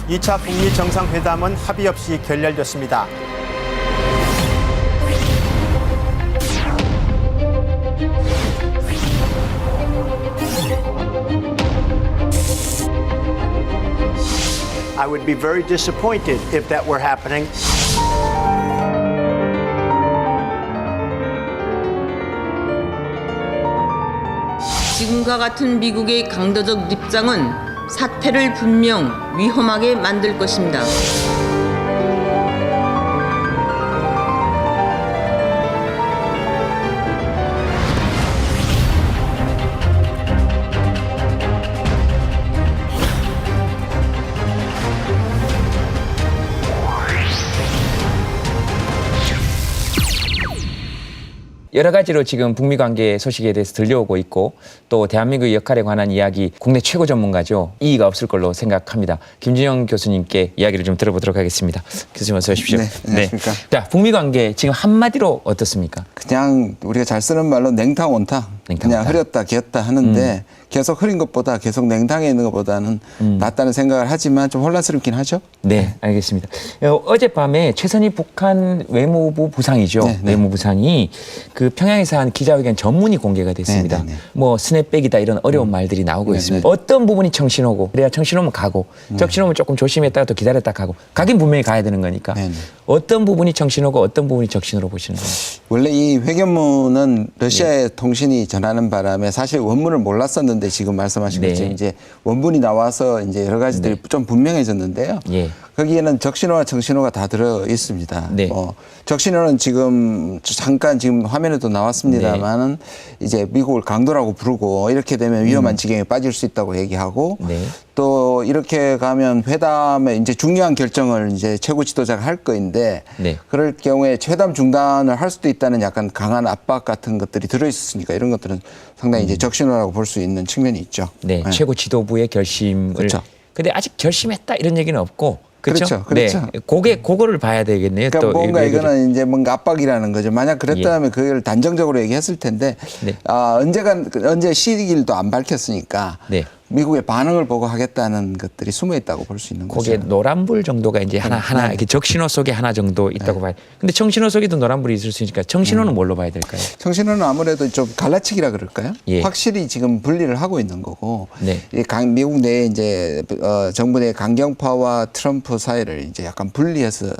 2차 북미 정상회담은 합의 없이 결렬됐습니다. I would be very disappointed if that were happening. 지금과 같은 미국의 강도적 입장은 사태를 분명 위험하게 만들 것입니다. 여러 가지로 지금 북미 관계 소식에 대해서 들려오고 있고 또 대한민국의 역할에 관한 이야기 국내 최고 전문가죠. 이의가 없을 걸로 생각합니다. 김준영 교수님께 이야기를 좀 들어보도록 하겠습니다. 교수님 어서 오십시오. 네, 안녕하십니까. 네. 자, 북미 관계 지금 한마디로 어떻습니까? 그냥 우리가 잘 쓰는 말로 냉탕 온탕. 그냥 흐렸다 기었다 하는데 계속 흐린 것보다 계속 냉탕에 있는 것보다는 낫다는 생각을 하지만 좀 혼란스럽긴 하죠. 네, 알겠습니다. 어젯밤에 최선희 북한 외무부 부상이죠. 네, 네. 외무부상이 그 평양에서 한 기자회견 전문이 공개가 됐습니다. 네, 네, 네. 뭐 스냅백이다 이런 어려운 말들이 나오고 네, 있습니다. 네. 어떤 부분이 정신오고 그래야 정신오면 가고 정신오면 조금 조심했다가 또 기다렸다 가고 가긴 분명히 가야 되는 거니까 네, 네. 어떤 부분이 정신오고 어떤 부분이 정신으로 보시는 거예요? 원래 이 회견문은 러시아의 통신이 전하는 바람에 사실 원문을 몰랐었는데 지금 말씀하신 네. 것처럼 이제 원문이 나와서 이제 여러 가지들이 좀 분명해졌는데요. 예. 거기에는 적신호와 정신호가 다 들어 있습니다. 네. 적신호는 지금 잠깐 지금 화면에도 나왔습니다만은 이제 미국을 강도라고 부르고 이렇게 되면 위험한 지경에 빠질 수 있다고 얘기하고 네. 또 이렇게 가면 회담에 이제 중요한 결정을 이제 최고 지도자가 할 거인데 네. 그럴 경우에 회담 중단을 할 수도 있다는 약간 강한 압박 같은 것들이 들어 있었으니까 이런 것들은 상당히 이제 적신호라고 볼 수 있는 측면이 있죠. 네, 네. 최고 지도부의 결심을. 그렇죠. 근데 아직 결심했다 이런 얘기는 없고. 그렇죠. 그렇죠. 네, 그거를 봐야 되겠네요. 그러니까 또 뭔가 이거는 이제 뭔가 압박이라는 거죠. 만약 그랬다면 예. 그걸 단정적으로 얘기했을 텐데 네. 언제 시기일도 안 밝혔으니까 네. 미국의 반응을 보고 하겠다는 것들이 숨어 있다고 볼 수 있는 거기에 거죠. 노란불 정도가 이제 하나 이렇게 적신호 속에 하나 정도 있다고 봐요. 근데 정신호 속에도 노란불이 있을 수 있으니까 정신호는 뭘로 봐야 될까요? 정신호는 아무래도 좀 갈라치기라 그럴까요? 예. 확실히 지금 분리를 하고 있는 거고 네. 미국 내에 이제 정부 내 강경파와 트럼프 사이를 이제 약간 분리해서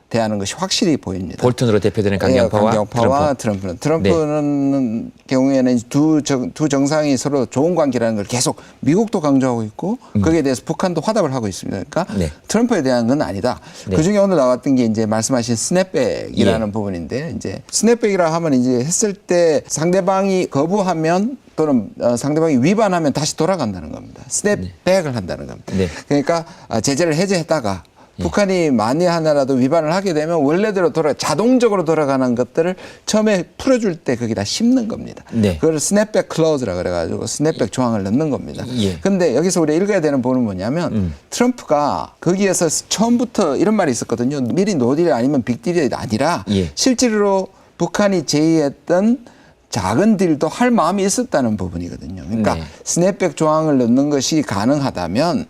대하는 것이 확실히 보입니다. 볼튼으로 대표되는 강경파와 트럼프는 경우에는 두 정상이 서로 좋은 관계라는 걸 계속 미국도 강조하고 있고 거기에 대해서 북한도 화답을 하고 있습니다. 그러니까 네. 트럼프에 대한 건 아니다. 네. 그중에 오늘 나왔던 게 이제 말씀하신 스냅백이라는 예. 부분인데 이제 스냅백이라 하면 이제 했을 때 상대방이 거부하면 또는 상대방이 위반하면 다시 돌아간다는 겁니다. 스냅백을 한다는 겁니다. 네. 그러니까 제재를 해제했다가 북한이 만에 하나라도 위반을 하게 되면 원래대로 자동적으로 돌아가는 것들을 처음에 풀어줄 때 거기다 심는 겁니다. 네. 그걸 스냅백 클로즈라 그래가지고 스냅백 조항을 넣는 겁니다. 예. 근데 여기서 우리가 읽어야 되는 부분은 뭐냐면 트럼프가 거기에서 처음부터 이런 말이 있었거든요. 미리 노딜 아니면 빅딜이 아니라 예. 실제로 북한이 제의했던 작은 딜도 할 마음이 있었다는 부분이거든요. 그러니까 네. 스냅백 조항을 넣는 것이 가능하다면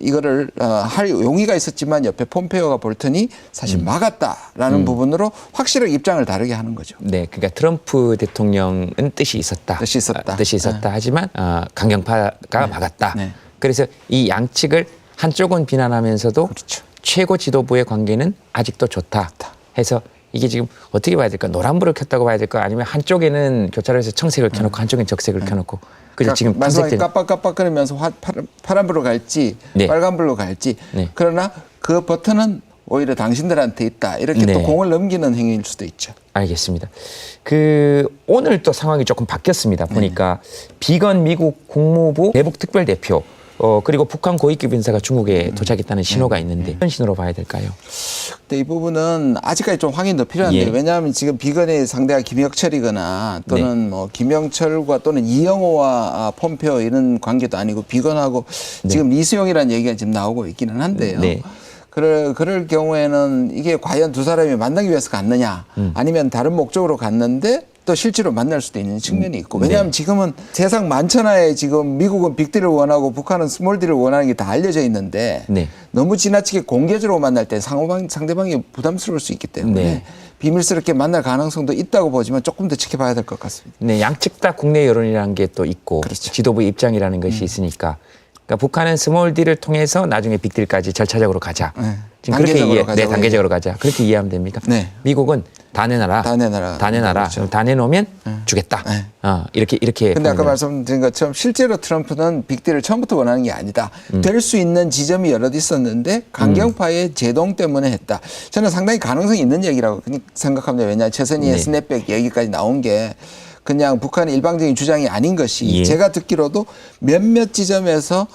이거를 할 용의가 있었지만 옆에 폼페이오가 볼턴이 사실 막았다라는 부분으로 확실하게 입장을 다르게 하는 거죠. 네, 그러니까 트럼프 대통령은 뜻이 있었다. 뜻이 있었다. 뜻이 있었다. 하지만 강경파가 막았다. 네. 그래서 이 양측을 한쪽은 비난하면서도 그렇죠. 최고 지도부의 관계는 아직도 좋다. 해서 이게 지금 어떻게 봐야 될까? 노란불을 켰다고 봐야 될까? 아니면 한쪽에는 교차로 해서 청색을 켜놓고 한쪽엔 적색을 켜놓고. 그래서 그러니까 지금 말씀하신 깜빡깜빡거리면서 파란불로 갈지 네. 빨간불로 갈지 네. 그러나 그 버튼은 오히려 당신들한테 있다. 이렇게 네. 또 공을 넘기는 행위일 수도 있죠. 알겠습니다. 오늘 또 상황이 조금 바뀌었습니다. 보니까 비건 미국 국무부 내북 특별대표 그리고 북한 고위급 인사가 중국에 도착했다는 신호가 있는데 어떤 신호로 봐야 될까요? 근데 이 부분은 아직까지 좀 확인이 더 필요한데 예. 왜냐하면 지금 비건의 상대가 김혁철이거나 또는 뭐 김영철과 또는 이영호와 폼페오 이런 관계도 아니고 비건하고 지금 이수영이라는 얘기가 지금 나오고 있기는 한데요. 네. 그럴 경우에는 이게 과연 두 사람이 만나기 위해서 갔느냐 아니면 다른 목적으로 갔는데 또 실제로 만날 수도 있는 측면이 있고 왜냐하면 지금은 세상 만천하에 지금 미국은 빅딜을 원하고 북한은 스몰딜을 원하는 게 다 알려져 있는데 네. 너무 지나치게 공개적으로 만날 때 상대방이 부담스러울 수 있기 때문에 네. 비밀스럽게 만날 가능성도 있다고 보지만 조금 더 지켜봐야 될 것 같습니다. 네, 양측 다 국내 여론이라는 게 또 있고 그렇죠. 지도부 입장이라는 것이 있으니까 그러니까 북한은 스몰 딜을 통해서 나중에 빅딜까지 절차적으로 가자. 네. 지금 그렇게 단계적으로 가자고 단계적으로 가자. 그렇게 이해하면 됩니까? 네. 미국은 다 내놔라. 다 내놔라. 다 내놔라. 그렇죠. 다 내놓으면 주겠다. 네. 이렇게. 근데 아까 보면 말씀드린 것처럼 실제로 트럼프는 빅딜을 처음부터 원하는 게 아니다. 될 수 있는 지점이 여럿 있었는데 강경파의 제동 때문에 했다. 저는 상당히 가능성이 있는 얘기라고 생각합니다. 왜냐하면 최선희의 네. 스냅백 얘기까지 나온 게 그냥 북한의 일방적인 주장이 아닌 것이 예. 제가 듣기로도 몇몇 지점에서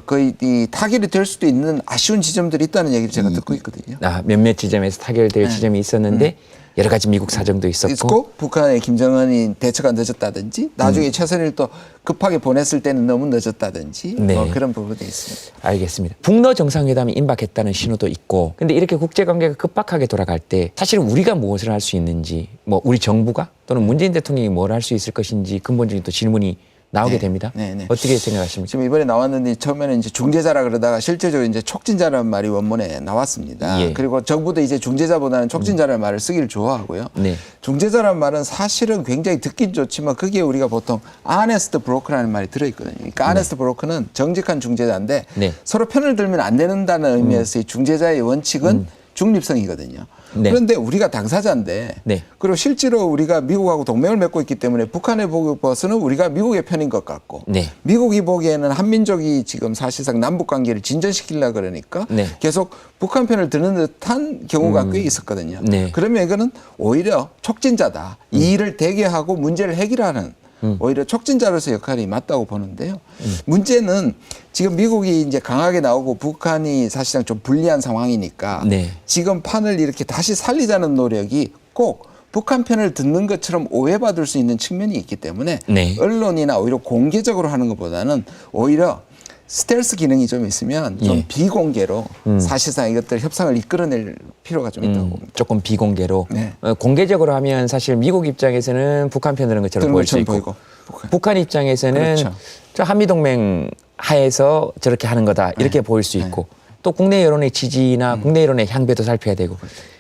거의 이 타결이 될 수도 있는 아쉬운 지점들이 있다는 얘기를 제가 듣고 있거든요. 몇몇 지점에서 타결될 지점이 있었는데 여러 가지 미국 사정도 있었고 북한의 김정은이 대처가 늦었다든지 나중에 최선희를 또 급하게 보냈을 때는 너무 늦었다든지 네. 그런 부분이 있습니다. 알겠습니다. 북러 정상회담이 임박했다는 신호도 있고 근데 이렇게 국제관계가 급박하게 돌아갈 때 사실은 우리가 무엇을 할 수 있는지 뭐 우리 정부가 또는 문재인 대통령이 뭘 할 수 있을 것인지 근본적인 또 질문이 나오게 네. 됩니다. 네. 어떻게 생각하십니까? 지금 이번에 나왔는데 처음에는 이제 중재자라 그러다가 실제적으로 이제 촉진자라는 말이 원문에 나왔습니다. 예. 그리고 정부도 이제 중재자보다는 촉진자라는 말을 쓰기를 좋아하고요. 네. 중재자라는 말은 사실은 굉장히 듣긴 좋지만 거기에 우리가 보통 honest broker라는 말이 들어있거든요. 그러니까 honest broker는 정직한 중재자인데 네. 서로 편을 들면 안 된다는 의미에서의 중재자의 원칙은 중립성이거든요. 네. 그런데 우리가 당사자인데 네. 그리고 실제로 우리가 미국하고 동맹을 맺고 있기 때문에 북한의 보고서는 우리가 미국의 편인 것 같고 네. 미국이 보기에는 한민족이 지금 사실상 남북 관계를 진전시키려고 그러니까 네. 계속 북한 편을 드는 듯한 경우가 꽤 있었거든요. 네. 그러면 이거는 오히려 촉진자다. 이 일을 대개하고 문제를 해결하는 오히려 촉진자로서 역할이 맞다고 보는데요. 문제는 지금 미국이 이제 강하게 나오고 북한이 사실상 좀 불리한 상황이니까 네. 지금 판을 이렇게 다시 살리자는 노력이 꼭 북한 편을 듣는 것처럼 오해받을 수 있는 측면이 있기 때문에 네. 언론이나 오히려 공개적으로 하는 것보다는 오히려 스텔스 기능이 좀 있으면 좀 예. 비공개로 사실상 이것들 협상을 이끌어낼 필요가 좀 있다고 봅니다. 조금 비공개로 네. 공개적으로 하면 사실 미국 입장에서는 북한 편드는 것처럼 드는 보일 수 것처럼 있고 보이고. 북한 입장에서는 그렇죠. 저 한미동맹 하에서 저렇게 하는 거다 이렇게 보일 수 있고 또 국내 여론의 지지나 국내 여론의 향배도 살펴야 되고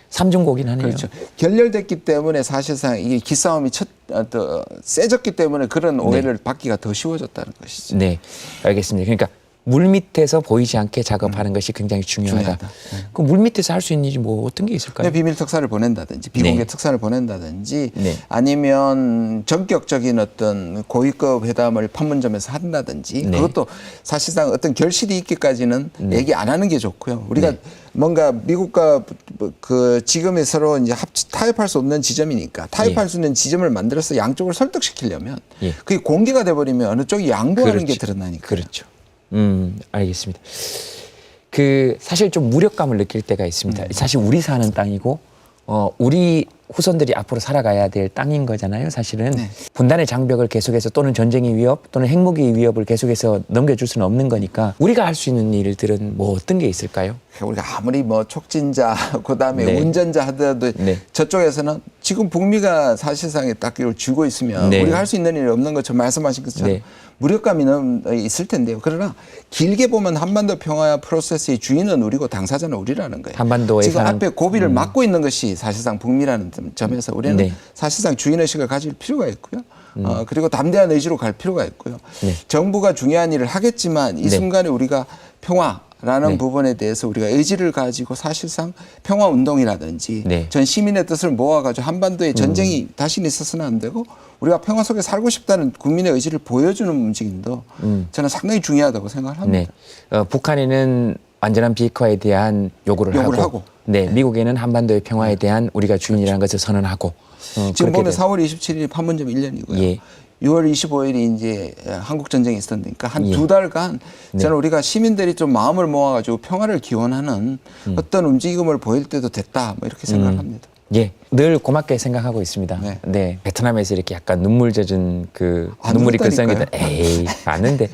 삼중고긴 하네요. 그렇죠. 결렬됐기 때문에 사실상 이게 기싸움이 더 세졌기 때문에 그런 오해를 받기가 더 쉬워졌다는 것이죠. 네, 알겠습니다. 그러니까 물 밑에서 보이지 않게 작업하는 것이 굉장히 중요하다. 중요하다. 그 물 밑에서 할 수 있는 일이 뭐 어떤 게 있을까요? 비밀 특사를 보낸다든지 비공개 네. 특사를 보낸다든지 네. 아니면 전격적인 어떤 고위급 회담을 판문점에서 한다든지 네. 그것도 사실상 어떤 결실이 있기까지는 얘기 안 하는 게 좋고요. 우리가 네. 뭔가 미국과 그 지금의 서로 이제 타협할 수 없는 지점이니까 타협할 예. 수 있는 지점을 만들어서 양쪽을 설득시키려면 예. 그게 공개가 돼버리면 어느 쪽이 양보하는 게 그렇죠. 드러나니까. 그렇죠. 알겠습니다. 그 사실 좀 무력감을 느낄 때가 있습니다. 사실 우리 사는 땅이고 우리 후손들이 앞으로 살아가야 될 땅인 거잖아요. 사실은 네. 분단의 장벽을 계속해서 또는 전쟁의 위협 또는 핵무기의 위협을 계속해서 넘겨줄 수는 없는 거니까 우리가 할 수 있는 일들은 뭐 어떤 게 있을까요? 우리가 아무리 뭐 촉진자 그다음에 네. 운전자 하더라도 네. 저쪽에서는 지금 북미가 사실상에 딱 이걸 쥐고 있으면 네. 우리가 할 수 있는 일이 없는 것처럼 말씀하신 것처럼 네. 무력감이 있을 텐데요. 그러나 길게 보면 한반도 평화 프로세스의 주인은 우리고 당사자는 우리라는 거예요. 한반도에 지금 사는- 앞에 고비를 막고 있는 것이 사실상 북미라는 점에서 우리는 네. 사실상 주인의식을 가질 필요가 있고요. 그리고 담대한 의지로 갈 필요가 있고요. 네. 정부가 중요한 일을 하겠지만 이 네. 순간에 우리가 평화라는 네. 부분에 대해서 우리가 의지를 가지고 사실상 평화 운동이라든지 네. 전 시민의 뜻을 모아가지고 한반도에 전쟁이 다시는 있어서는 안 되고 우리가 평화 속에 살고 싶다는 국민의 의지를 보여주는 움직임도 저는 상당히 중요하다고 생각을 합니다. 네. 북한에는 완전한 비핵화에 대한 요구를 하고, 네, 미국에는 한반도의 평화에 대한 우리가 주인이라는 것을 선언하고 지금 보면 그렇게 4월 27일이 판문점 1년이고요. 예. 6월 25일이 이제 한국 전쟁이 있었으니까 한 예. 두 달간 네. 저는 우리가 시민들이 좀 마음을 모아가지고 평화를 기원하는 어떤 움직임을 보일 때도 됐다 뭐 이렇게 생각을 합니다. 예, 늘 고맙게 생각하고 있습니다. 네. 네, 베트남에서 이렇게 약간 눈물 젖은 그 안 눈물이 울었다니까요. 글썽이던 에이 아는데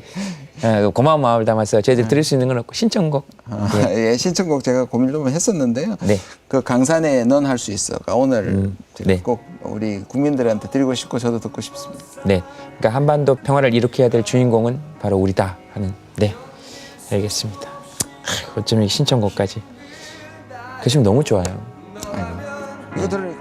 고마운 마음을 담아서 저희들 드릴 수 있는 건 없고 신청곡. 예, 신청곡 제가 고민을 좀 했었는데요. 네. 그 강산에 넌 할 수 있어가 오늘 네. 꼭 우리 국민들한테 드리고 싶고 저도 듣고 싶습니다. 네. 그러니까 한반도 평화를 일으켜야 될 주인공은 바로 우리다 하는. 네. 알겠습니다. 어쩌면 이 신청곡까지. 교수님 너무 좋아요. 이거 들으니까